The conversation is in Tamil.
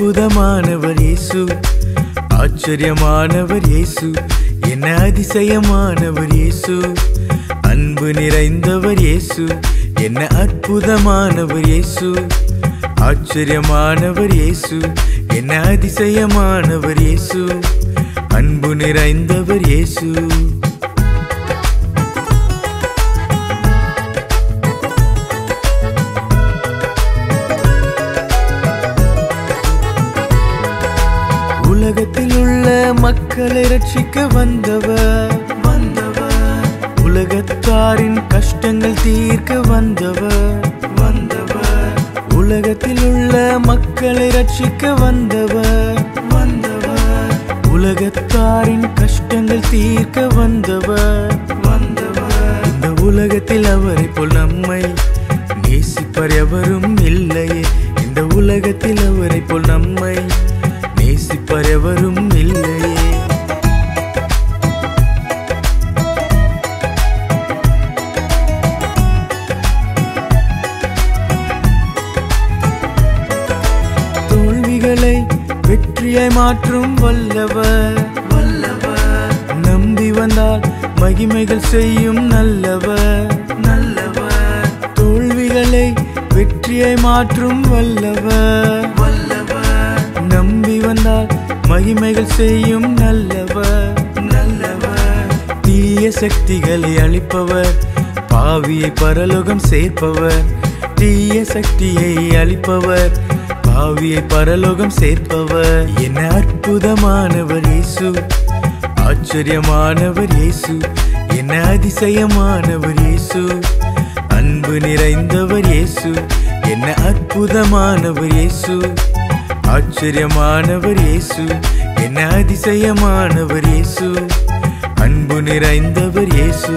அற்புதமானவர் இயேசு, ஆச்சரியமானவர் இயேசு, என்ன அதிசயமானவர் இயேசு, அன்பு நிறைந்தவர் இயேசு, என்ன அற்புதமானவர் இயேசு, ஆச்சரியமானவர் இயேசு, என்ன அதிசயமானவர் இயேசு, அன்பு நிறைந்தவர் இயேசு. உலகத்தில் உள்ள மக்களை ரட்சிக்க வந்தவர், உலகத்தாரின் கஷ்டங்கள் தீர்க்க வந்தவர், உலகத்தில் உள்ள மக்களை ரட்சிக்க வந்தவர், உலகத்தாரின் கஷ்டங்கள் தீர்க்க வந்தவர். இந்த உலகத்தில் அவரை போல் நம்மை நேசிப்பர் எவரும் இல்லையே, இந்த உலகத்தில் அவரை போல் நம்மை நேசிப்பர் எவரும் இல்லையே. தோல்விகளை வெற்றியை மாற்றும் வல்லவர், நம்பி வந்தால் மகிமைகள் செய்யும் நல்லவர், தோல்விகளை வெற்றியை மாற்றும் வல்லவர், நம்பி வந்தால் மகிமைகள் செய்யும் நல்லவர், தீய சக்திகளை அழிப்பவர், பாவியை பரலோகம் சேர்ப்பவர், தீய சக்தியை அழிப்பவர், பாவியை பரலோகம் சேர்ப்பவர். என்ன அற்புதமானவர் இயேசு, ஆச்சரியமானவர் இயேசு, என்ன அதிசயமானவர் இயேசு, அன்பு நிறைந்தவர் இயேசு, என்ன அற்புதமானவர் இயேசு, ஆச்சரியமானவர் இயேசு, என்ன அதிசயமானவர் இயேசு, அன்பு நிறைந்தவர் இயேசு.